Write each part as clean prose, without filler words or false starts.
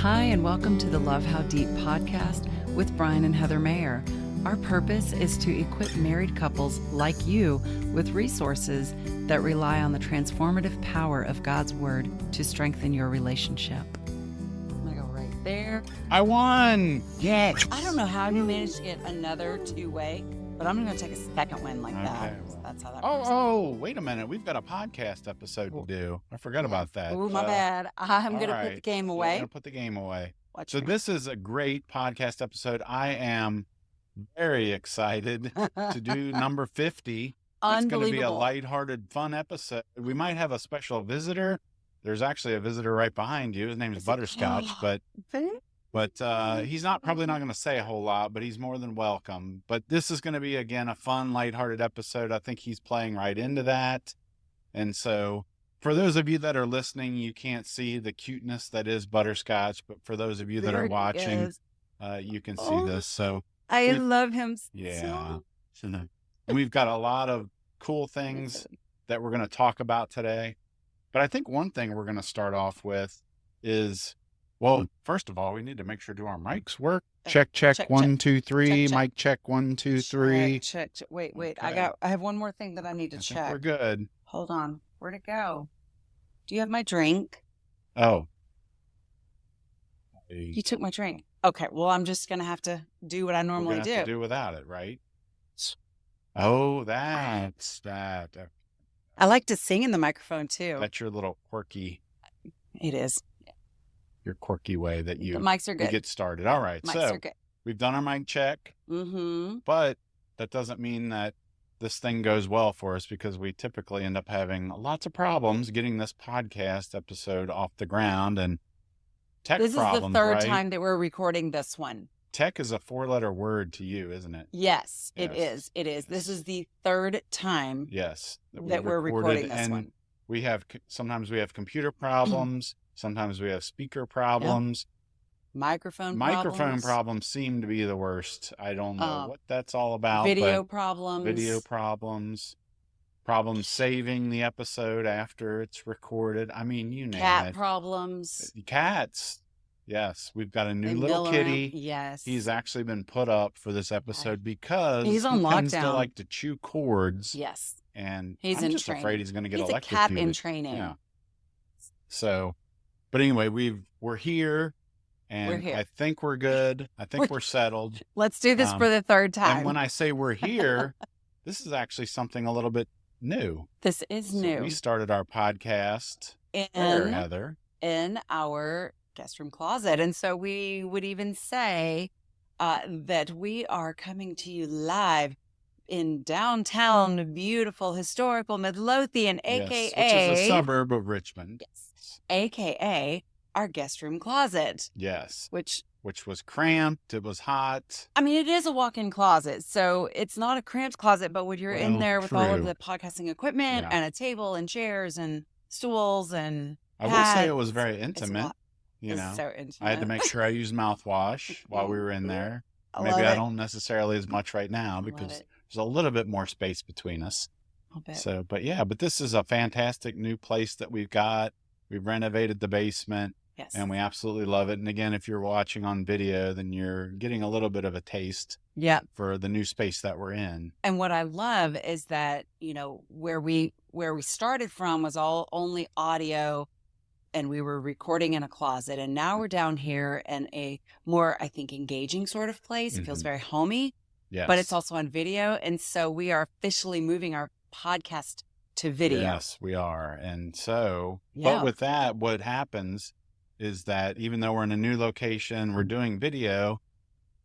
Hi, and welcome to the Love How Deep podcast with Brian and Heather Mayer. Our purpose is to equip married couples like you with resources that rely on the transformative power of God's Word to strengthen your relationship. I'm going to go right there. I won! Yes. I don't know how you managed to get another two-way, but I'm going to take a second win like that. Well. That's how that works. Oh, wait a minute. We've got a podcast episode to do. I forgot about that. Ooh, my bad. I'm going to put the game I'm away. going to put the game away. Watch So me. this is a great podcast episode. I am very excited to do number 50. It's going to be a lighthearted, fun episode. We might have a special visitor. There's actually a visitor right behind you. His name is Butterscotch, but he's probably not going to say a whole lot, but he's more than welcome. But this is going to be, again, a fun, lighthearted episode. I think he's playing right into that. And so for those of you that are listening, you can't see the cuteness that is Butterscotch, but for those of you that are watching, you can see this. So I love him yeah. so. We've got a lot of cool things that we're going to talk about today. But I think one thing we're going to start off with is, well, first of all, we need to make sure do our mics work. Check, 1, 2, 3. Check. Mic check 1, 2, 3. Check. Wait. Okay. I have one more thing that I need to check. We're good. Hold on. Where'd it go? Do you have my drink? Oh. You took my drink. Okay. Well, I'm just going to have to do what I normally We're gonna have to do without it, right? Oh, that's that. I like to sing in the microphone too. That's your little quirky, It is. your quirky way that The you mics are good. get started. All right. Mics So are good. we've done our mic check, but that doesn't mean that this thing goes well for us, because we typically end up having lots of problems getting this podcast episode off the ground, and tech This problems, is the third right? time that we're recording this one. Tech is a 4-letter word to you, isn't it? Yes, it Yes. is. It is. This is the third time Yes. that we're recording this and one. we have, sometimes we have computer problems. Sometimes we have speaker problems. Microphone Problems seem to be the worst. I don't know what that's all about. Video but problems. Video problems saving the episode after it's recorded. I mean, you name Cat it. problems. Cats. Yes, we've got a new They little mill kitty. around. Yes. He's actually been put up for this episode because He's on he tends to lockdown. like to chew cords. Yes. And He's I'm in just training. afraid he's going to get He's a cat electrocuted. in training. Yeah. So, but anyway, we're here, and We're here. I think we're good. I think we're settled. Let's do this for the third time. And when I say we're here, this is actually something a little bit new. This is So new. we started our podcast where, in, Heather? in our guest room closet. And so we would even say that we are coming to you live in downtown, beautiful, historical Midlothian, Yes, a.k.a. which is a suburb of Richmond. Yes. A.k.a. our guest room closet, Yes. which, Was cramped. It was hot. I mean, it is a walk-in closet. So it's not a cramped closet, but when you're in Well, there with all of true. the podcasting equipment Yeah. and a table and chairs and stools and I will say it hats, was very it's a intimate. lot. You It's know, so intimate. I had to make sure I used mouthwash while we were in there. I Maybe love I it. don't necessarily as much right now Love because it. there's a little bit more space between us. A bit. So, but this is a fantastic new place that we've got. We've renovated the basement Yes. and we absolutely love it. And again, if you're watching on video, then you're getting a little bit of a taste Yeah. for the new space that we're in. And what I love is that, you know, where we started from was all only audio, and we were recording in a closet, and now we're down here in a more, I think, engaging sort of place. It feels Mhm. very homey, Yes. but it's also on video. And so we are officially moving our podcast to video. Yes, we are. And so, Yeah. but with that, what happens is that even though we're in a new location, we're doing video,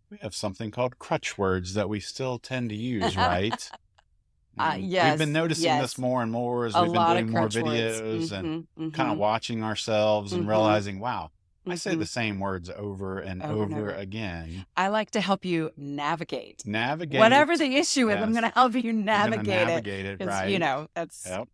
we have something called crutch words that we still tend to use, right? Yes. We've been noticing yes. this more and more as A we've been lot doing of more crutch words. videos and Mhm, kind of mhm, watching ourselves and Mhm. realizing, wow, I say mhm. the same words over and Over and over over. again. I like to help you navigate. Navigate. Whatever the issue is, I'm Yes. going to help you You're gonna navigate it. navigate it, Because, right? you know, that's Yep.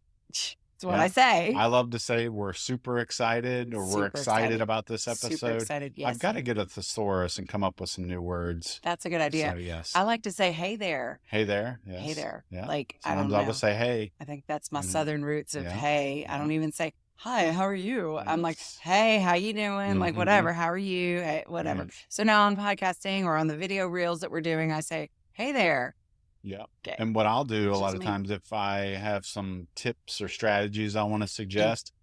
what Yep. I say. I love to say we're super excited, or we're Super excited excited. about this Super episode. excited. Yes. I've got to get a thesaurus and come up with some new words. That's a good idea. So, yes. I like to say, hey there. Hey there. Yes. Hey there. Yeah. Like, I Sometimes don't I know. will say, hey. I think that's my Mhm. southern roots of Yeah. hey. I don't even say hi, how are you? I'm like, Yes. hey, how you doing? Like, Mhm. whatever. How are you? Hey, whatever. Mhm. So now on podcasting or on the video reels that we're doing, I say, hey there. Yeah. Okay. And what I'll do a Which lot is of me. times, if I have some tips or strategies I want to suggest,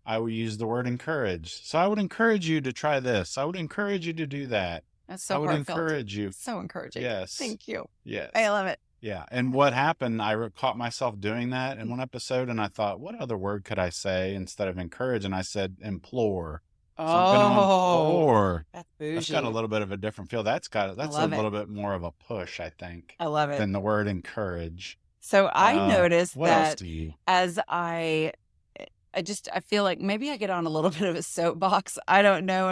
I will use the word encourage. So I would encourage you to try this. I would encourage you to do that. That's I so would heartfelt. encourage you. So encouraging. Yes. Thank you. Yes. I love it. Yeah. And what happened, I caught myself doing that in one episode, and I thought, what other word could I say instead of encourage? And I said implore. So I'm going to implore. That's That's bougie. got a little bit of a different feel. That's a love it. little bit more of a push, I think, I love it. than the word encourage. So I noticed What else that do you? as I feel like maybe I get on a little bit of a soapbox. I don't know.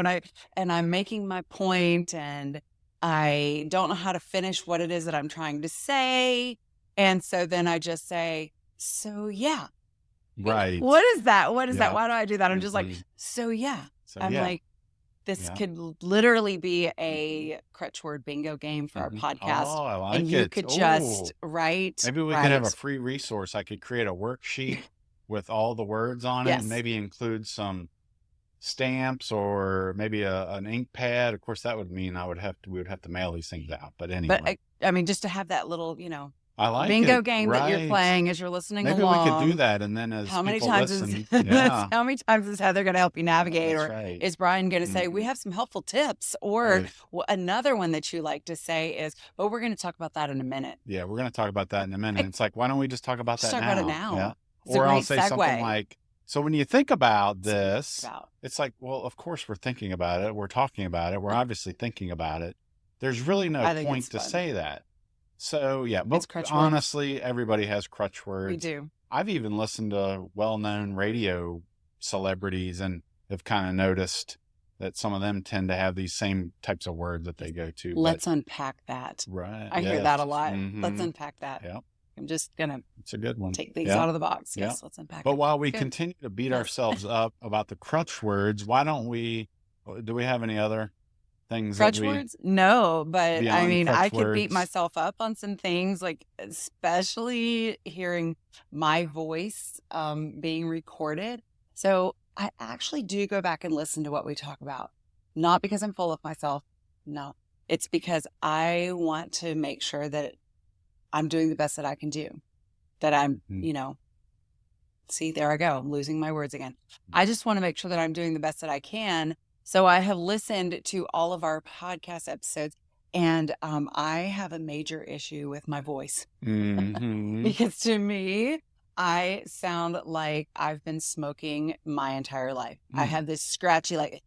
And I'm making my point and I don't know how to finish what it is that I'm trying to say. And so then I just say, so yeah. Right. What is that? What is Yeah. that? Why do I do that? I'm just like, Mhm. so yeah. So I'm yeah. like, this Yeah. could literally be a Crutch word bingo game for our Mhm. podcast. Oh, I like And you it. could just write. Maybe we could have a free resource. I could create a worksheet with all the words on it, and Yes. maybe include some stamps or maybe an ink pad. Of course, that would mean we would have to mail these things out. But anyway, But I mean, just to have that little, I like bingo it. game that you're Right. playing as you're listening Maybe along. we could do that, and then as How many people times listen, is yeah, how many times is Heather going to help you navigate, that's or right. is Brian going to say we Mhm. have some helpful tips, or Right. another one that you like to say is, "Oh, we're going to talk about that in a minute." Yeah, we're going to talk about that in a minute. It's like, why don't we just talk about Just that talk now? about it now. Yeah. It's a Or I'll great say something segue. like, so when you think about That's what it's this, about. it's like, well, of course we're thinking about it. We're talking about it. We're obviously thinking about it. There's really no I think point it's to fun. say that. So yeah, It's but Crutch words. honestly, everybody has crutch We words. do. I've even listened to well-known radio celebrities and have kind of noticed that some of them tend to have these same types of words that they go to. Let's unpack that. Right. I hear that a Yes. lot. Let's Mhm. unpack that. Yep. I'm just gonna It's a good one. take things Yeah. out of the box. Yeah. Yes, let's unpack But it. while we Good. continue to beat Yes. ourselves up about the crutch words, why don't we, do we have any other things Crutch that we, words? No, but I beyond mean, I crutch could beat words? myself up on some things, like especially hearing my voice being recorded. So I actually do go back and listen to what we talk about. Not because I'm full of myself. No, it's because I want to make sure that I'm doing the best that I can do. That I'm, Mm. See, there I go. I'm losing my words again. I just want to make sure that I'm doing the best that I can. So I have listened to all of our podcast episodes, and I have a major issue with my voice Mhm. because to me, I sound like I've been smoking my entire life. I Mm. have this scratchy, like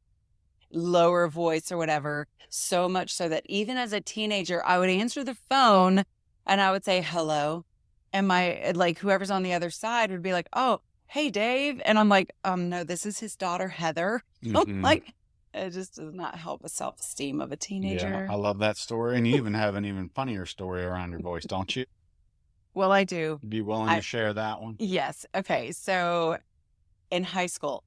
lower voice or whatever, so much so that even as a teenager, I would answer the phone and I would say hello. And like whoever's on the other side would be like, oh, hey, Dave. And I'm like, no, this is his daughter, Heather. Mhm. Like, it just does not help the self-esteem of a Yeah, teenager. I love that story. And you even have an even funnier story around your voice, don't you? Well, I do. Be willing to share that one? Yes. Okay. So in high school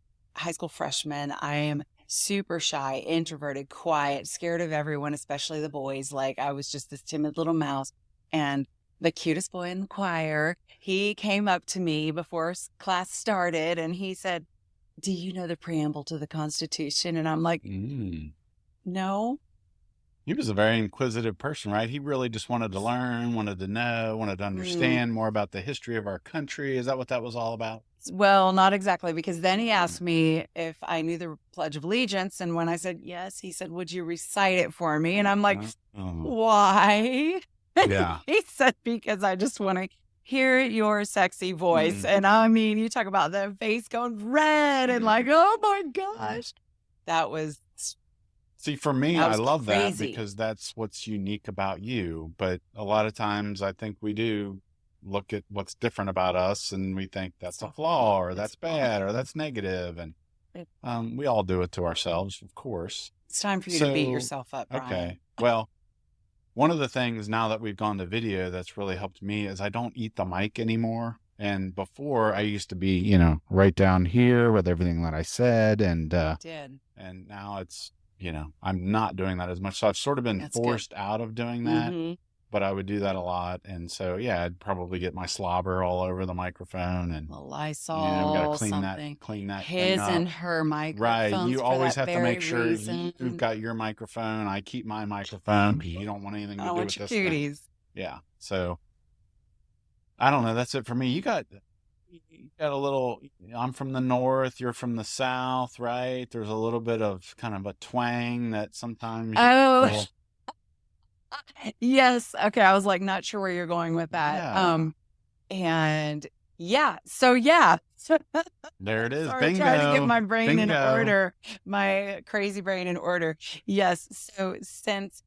freshman, I am super shy, introverted, quiet, scared of everyone, especially the boys. Like I was just this timid little mouse. And the cutest boy in the choir, he came up to me before class started and he said, do you know the preamble to the Constitution? And I'm like, no. He was a very inquisitive person, right? He really just wanted to learn, wanted to know, wanted to understand more about the history of our country. Is that what that was all about? Well, not exactly, because then he asked me if I knew the Pledge of Allegiance. And when I said yes, he said, would you recite it for me? And I'm like, why? Yeah. He said, because I just want to hear your sexy voice. And I mean, you talk about the face going red and like, oh my gosh. That was... See, for me, That I was love that crazy. because that's what's unique about you. But a lot of times I think we do look at what's different about us and we think that's a flaw or that's bad or that's negative. And we all do it to ourselves, of course. It's time for you to beat So, yourself up, Brian. Okay. Well, one of the things now that we've gone to video that's really helped me is I don't eat the mic anymore. And before I used to be, right down here with everything that I said. And now it's, I'm not doing that as much. So I've sort of been That's good. forced out of doing that. but I would do that a lot. And so, yeah, I'd probably get my slobber all over the microphone and, A we Lysol, got to something. clean that thing His up. and her Right. microphones You for always that have to make very sure reason. you've got your microphone. I keep my microphone. You don't want anything to I do want with your this thing. cooties. Yeah. So I don't know. That's it for me. You got a little, I'm from the north, you're from the south, right? There's a little bit of kind of a twang that sometimes Oh, yes. Okay. I was like, not sure where you're going with that. Yeah. And yeah. So yeah. There it is. Sorry, Bingo. trying to get my brain in Bingo. order, my crazy brain in order. Yes. So since,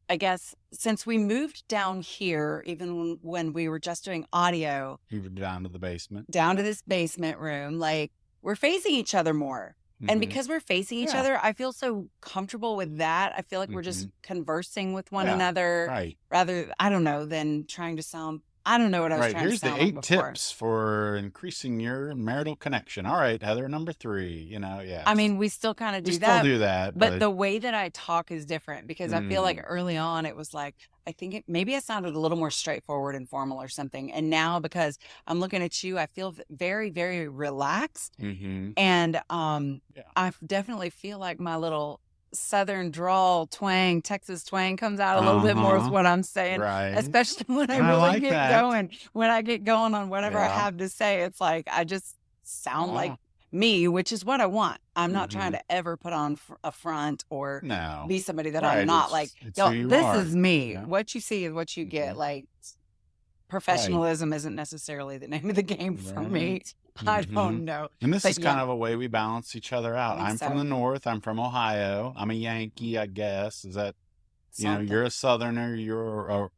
I guess since we moved down here, even when we were just doing audio, We were down to the basement. down to this basement room, like we're facing each other more. And Mhm. because we're facing each Yeah. other, I feel so comfortable with that. I feel like we're just conversing with one Yeah, another Right. rather, I don't know, than trying to sound, I don't know what I was Right. trying Here's to the sound 8 like before. tips for increasing your marital connection. All right, Heather, number 3, yeah. I mean, we still kind of we do still that, do that, but the way that I talk is different because I feel like Mm. early on it was like, I think maybe I sounded a little more straightforward and formal or something. And now because I'm looking at you, I feel very, very relaxed. Mhm. And Yeah. I definitely feel like my little Southern drawl twang, Texas twang comes out a little bit more with what I'm saying, Right. especially when I I really like get that. going. When I get going on whatever I Yeah. have to say, it's like I just sound Oh. like me, which is what I want. I'm not Mm-hmm. trying to ever put on a front or No. be somebody that Right, I'm not. it's- Like, it's yo, who you this are. is me. Yeah. What you see is what you get. Mhm. Like, professionalism isn't necessarily the name of the game for me. Right. I Mhm. don't know. And this But is kind of a way we balance each other out. think I'm from so. the north. I'm from Ohio. I'm a Yankee, I guess. Is that, Something. you're a Southerner. You're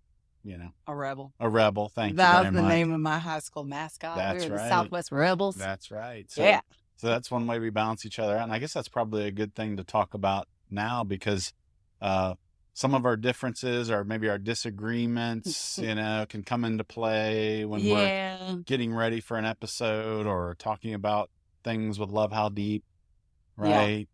A rebel. a rebel. Thank you That very was the much. name of my high school mascot. That's We were the right. Southwest Rebels. That's right. So, Yeah. So that's one way we balance each other out. And I guess that's probably a good thing to talk about now because some of our differences or maybe our disagreements, can come into play when we're getting ready for an episode or talking about things with Love How Deep, right?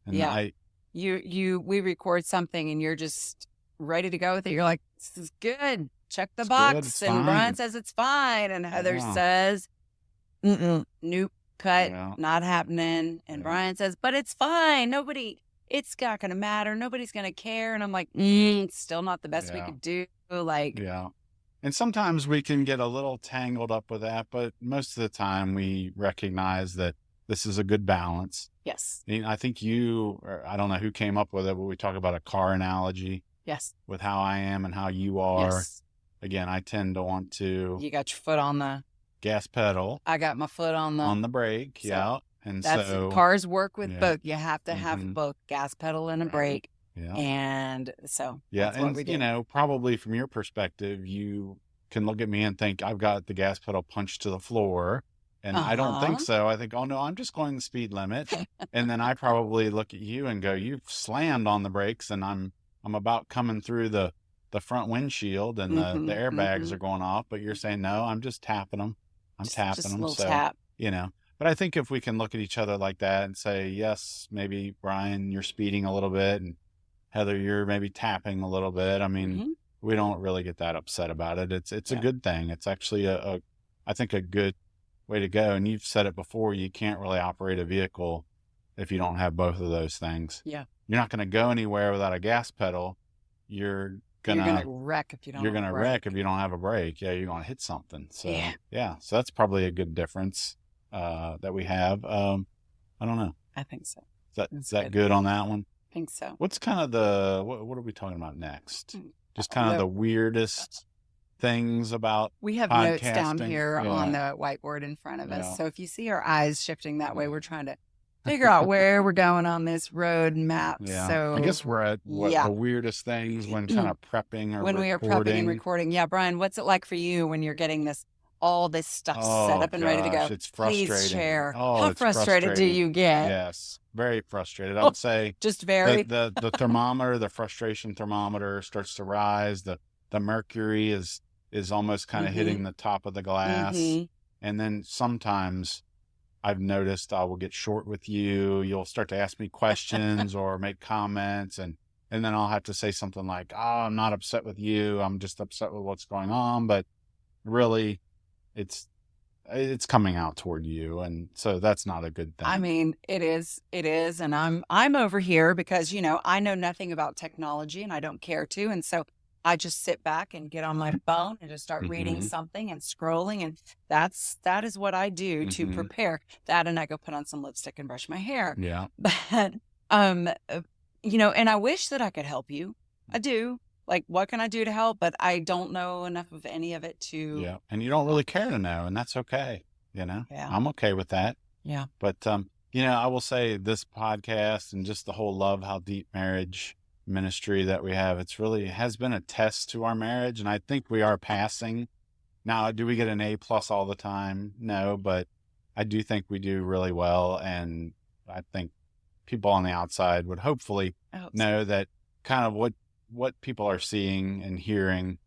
And Yeah. We record something and you're just ready to go with it. You're like, this is good. Check the It's box. good. It's And fine. Brian says it's fine. And Heather Yeah. says, nope, cut, Yeah. not happening. And Yeah. Brian says, but it's fine. It's not going to matter. Nobody's going to care. And I'm like, it's still not the best we Yeah. could do. Like, Yeah. And sometimes we can get a little tangled up with that, but most of the time we recognize that this is a good balance. yes, I mean, I think I don't know who came up with it, but we talk about a car analogy yes, with how I am and how you are. yes. Again, I tend to want to You got your foot on the, gas pedal I got my foot on the brake. So, Yeah. And that's so, cars work with yeah. both. You have to have Mhm. both gas pedal and a Right. brake. yeah. And so Yeah. that's And, what we do. probably from your perspective, you can look at me and think I've got the gas pedal punched to the floor. And I don't think Uh-huh. so. I think, oh no, I'm just going the speed limit. And then I probably look at you and go, you've slammed on the brakes and I'm about coming through the front windshield and Mhm, the airbags mhm. are going off, but you're saying, no, I'm just tapping them. I'm tapping Just a them. little So, tap. but I think if we can look at each other like that and say, yes, maybe Brian, you're speeding a little bit and Heather, you're maybe tapping a little bit. I mean, Mhm. we don't really get that upset about it. It's a Yeah. good thing. It's actually I think a good way to go. And you've said it before, you can't really operate a vehicle if you don't have both of those things. Yeah. You're not going to go anywhere without a gas pedal. You're You're going gonna to wreck if you don't. you're have going a to brake. wreck if you don't have a brake. Yeah, you're going to hit something. So Yeah. so that's probably a good difference that we have. I don't know. I think so. Is That's that good. good on that one? I think so. What's kind of what are we talking about next? Just I kind of don't the know. weirdest things about We have notes down podcasting. here Yeah. on the whiteboard in front of Yeah. us. So if you see our eyes shifting that way, we're trying to figure out where we're going on this road map. Yeah. So I guess we're at yeah. the weirdest things when kind of prepping or when we are prepping and recording. recording. Yeah, Brian, what's it like for you when you're getting all this stuff set up and ready to go? It's frustrating. Please share. Oh, How it's frustrated do you get? Yes, very frustrated. I would say Just very. the thermometer, the frustration thermometer starts to rise. The mercury is almost kind of Mhm. hitting the top of the glass. Mhm. And then sometimes I've noticed I will get short with you. You'll start to ask me questions or make comments. And and then I'll have to say something like, "Oh, I'm not upset with you. I'm just upset with what's going on." But really, it's coming out toward you, and so that's not a good thing. I mean, it is, and I'm over here because I know nothing about technology, and I don't care to, and so I just sit back and get on my phone and just start reading something and scrolling, and that is what I do to prepare that, and I go put on some lipstick and brush my hair. Yeah. But and I wish that I could help you. I do. Like, what can I do to help? But I don't know enough of any of it to. Yeah. And you don't really care to know, and that's okay. Yeah. I'm okay with that. Yeah. But, I will say this podcast and just the whole Love How Deep Marriage ministry that we have, has been a test to our marriage. And I think we are passing. Now, do we get an A+ all the time? No, but I do think we do really well. And I think people on the outside would hopefully know that kind of what people are seeing and hearing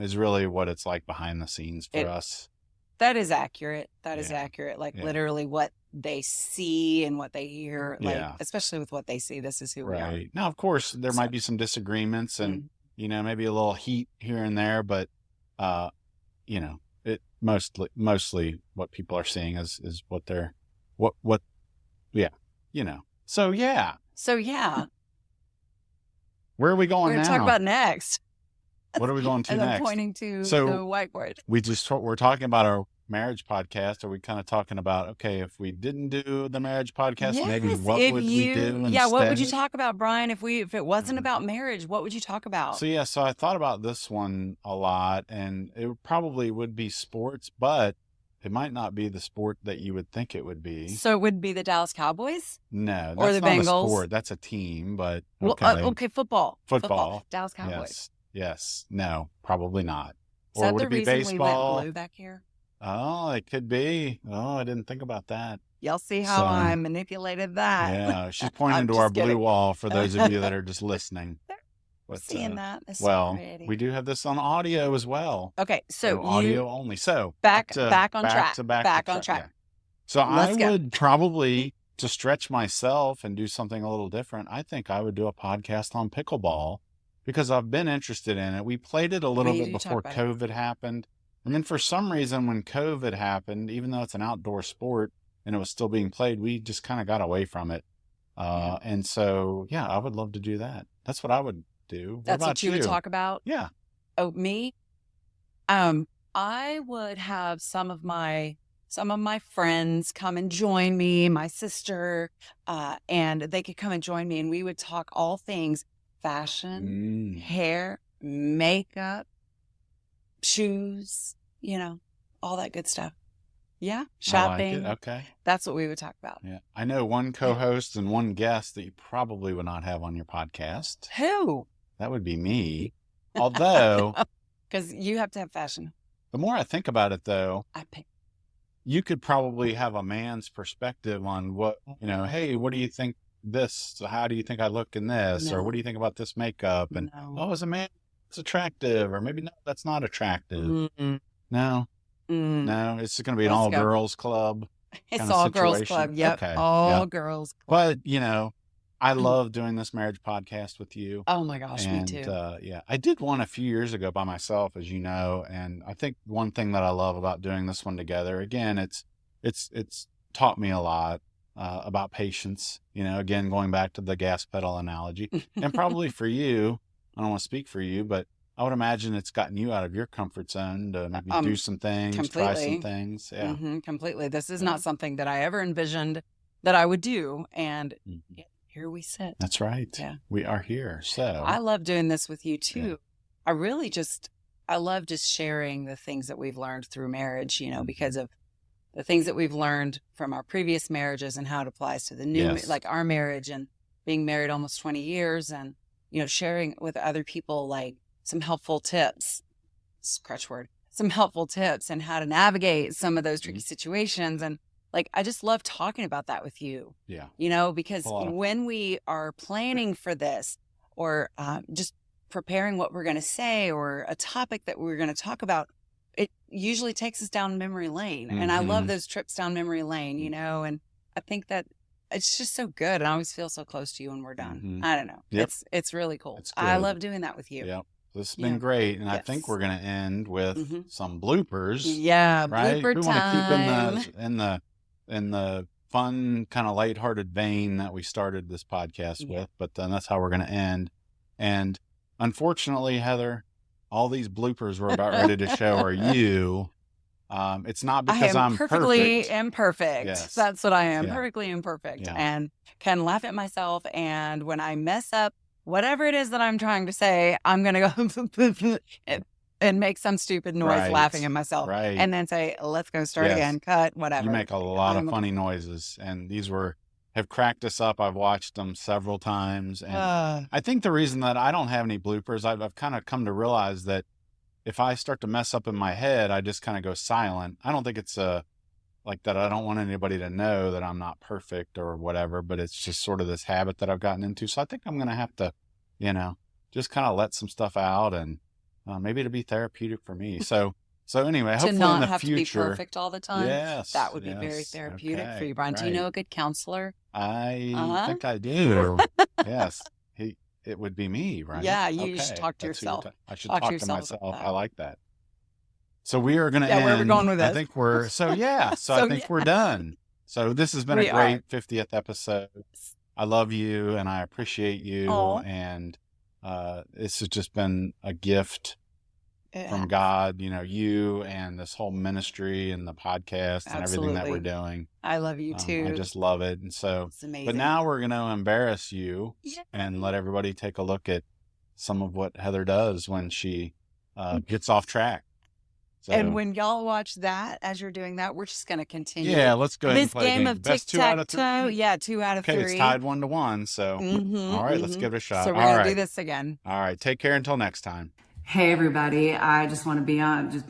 is really what it's like behind the scenes for us. That is accurate. That is accurate. Like literally what they see and what they hear, like especially with what they see, this is who we are. Now, of course, there might be some disagreements and, maybe a little heat here and there, but, it mostly what people are seeing is what they're, So, yeah. Where are we going now? We're going to talk about next. What are we going to and next? I'm pointing to the whiteboard. We're talking about our marriage podcast. Are we kind of talking about, okay, if we didn't do the marriage podcast, maybe what would we do instead? Yeah, what would you talk about, Brian? If it wasn't about marriage, what would you talk about? So I thought about this one a lot, and it probably would be sports, but it might not be the sport that you would think it would be. So it would be the Dallas Cowboys? No, or that's the not Bengals? a sport. That's a team, but okay. Okay, football. Football. Dallas Cowboys. Yes. No, probably not. Is or that would the it be reason baseball? we went blue back here? Oh, it could be. Oh, I didn't think about that. Y'all see how I manipulated that? Yeah, she's pointing to our blue wall for those of you that are just listening. But, seeing that. That's well, so pretty. We do have this on audio as well. Okay, so audio only. So back on track. Yeah. So I would probably, to stretch myself and do something a little different, I think I would do a podcast on pickleball because I've been interested in it. We played it a little bit before COVID happened. And then for some reason, when COVID happened, even though it's an outdoor sport and it was still being played, we just kind of got away from it. And so, I would love to do that. That's what I would do. That's what you would talk about? Yeah. Oh, me? I would have some of my friends come and join me, my sister, and they could come and join me, and we would talk all things fashion, hair, makeup, shoes, all that good stuff. Yeah. Shopping. I like it. Okay. That's what we would talk about. Yeah. I know one co-host and one guest that you probably would not have on your podcast. Who? That would be me. Although. Because you have to have fashion. The more I think about it, though, you could probably have a man's perspective on what, hey, what do you think this? How do you think I look in this? Or what do you think about this makeup? And, as a man, it's attractive. Or maybe, no, that's not attractive. Mm-mm. No. No, it's going to be an all-girls club. It's all-girls club. Yep. Okay. All-girls club. But, I love doing this marriage podcast with you. Oh, my gosh, me too. I did one a few years ago by myself, as you know. And I think one thing that I love about doing this one together, again, it's taught me a lot about patience. Again, going back to the gas pedal analogy. And probably for you, I don't want to speak for you, but I would imagine it's gotten you out of your comfort zone to maybe do some things, try some things. Yeah, completely. This is not something that I ever envisioned that I would do. And here we sit. That's right. Yeah. We are here. So I love doing this with you too. Yeah. I love just sharing the things that we've learned through marriage, because of the things that we've learned from our previous marriages and how it applies to the new, like our marriage and being married almost 20 years and, sharing with other people, like, some helpful tips, Crutch word, some helpful tips and how to navigate some of those tricky situations. And I just love talking about that with you. Yeah. Because when we are planning for this or just preparing what we're going to say or a topic that we're going to talk about, it usually takes us down memory lane. And I love those trips down memory lane, and I think that it's just so good. And I always feel so close to you when we're done. I don't know. Yep. It's really cool. It's I good. love doing that with you. Yep. This has been great. And I think we're going to end with some bloopers. Yeah. Right? Blooper We time. want to keep in the fun, kind of lighthearted vein that we started this podcast with, but then that's how we're going to end. And unfortunately, Heather, all these bloopers we're about ready to show are you. It's not because I'm perfectly perfect. imperfect. Yes. That's what I am. Yeah. Perfectly imperfect. Yeah. And can laugh at myself. And when I mess up whatever it is that I'm trying to say, I'm going to go and make some stupid noise laughing at myself. Right. And then say, let's go start again, cut, whatever. You make a lot of funny noises. And these have cracked us up. I've watched them several times. And I think the reason that I don't have any bloopers, I've kind of come to realize that if I start to mess up in my head, I just kind of go silent. I don't think it's like that. I don't want anybody to know that I'm not perfect or whatever, but it's just sort of this habit that I've gotten into. So I think I'm going to have to, just kind of let some stuff out, and maybe it'll be therapeutic for me. So anyway, hopefully to not in the have future, to be perfect all the time. Yes, that would be very therapeutic for you, Brian. Right. Do you know a good counselor? I think I do. Yes. It would be me, right? Yeah, you should talk to yourself. I should talk to yourself myself. I like that. So we are going to Yeah, end. where are we going with this? I think we're, I think we're done. So this has been a great 50th episode. I love you and I appreciate you. Aww. And this has just been a gift from God, you and this whole ministry and the podcast and everything that we're doing. I love you too. I just love it. And so, it's amazing. But now we're going to embarrass you and let everybody take a look at some of what Heather does when she gets off track. So, and when y'all watch that, as you're doing that, we're just going to continue. Yeah, let's go ahead this and play game the of best tic-tac-toe. Yeah, 2 out of 3. Okay, it's tied 1-1. So, all right, let's give it a shot. So we're going to do this again. All right, take care until next time. Hey everybody, I just want to be on.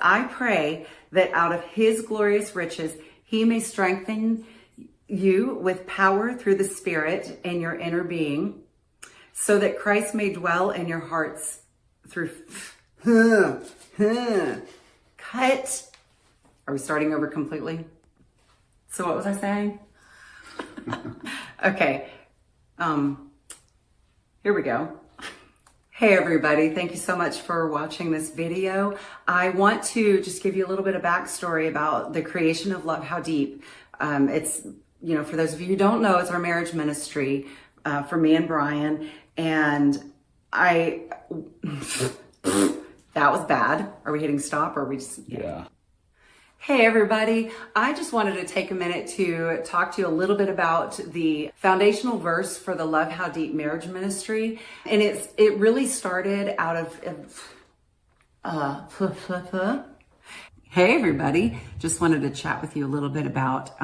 I pray that out of his glorious riches, he may strengthen you with power through the Spirit in your inner being, so that Christ may dwell in your hearts through. Cut. Are we starting over completely? So what was I saying? Okay. Here we go. Hey everybody, thank you so much for watching this video. I want to just give you a little bit of backstory about the creation of Love How Deep. It's, for those of you who don't know, it's our marriage ministry for me and Brian. And that was bad. Are we hitting stop or are we just... Yeah. Hey everybody, I just wanted to take a minute to talk to you a little bit about the foundational verse for the Love How Deep marriage ministry. And it really started out of hey everybody, just wanted to chat with you a little bit about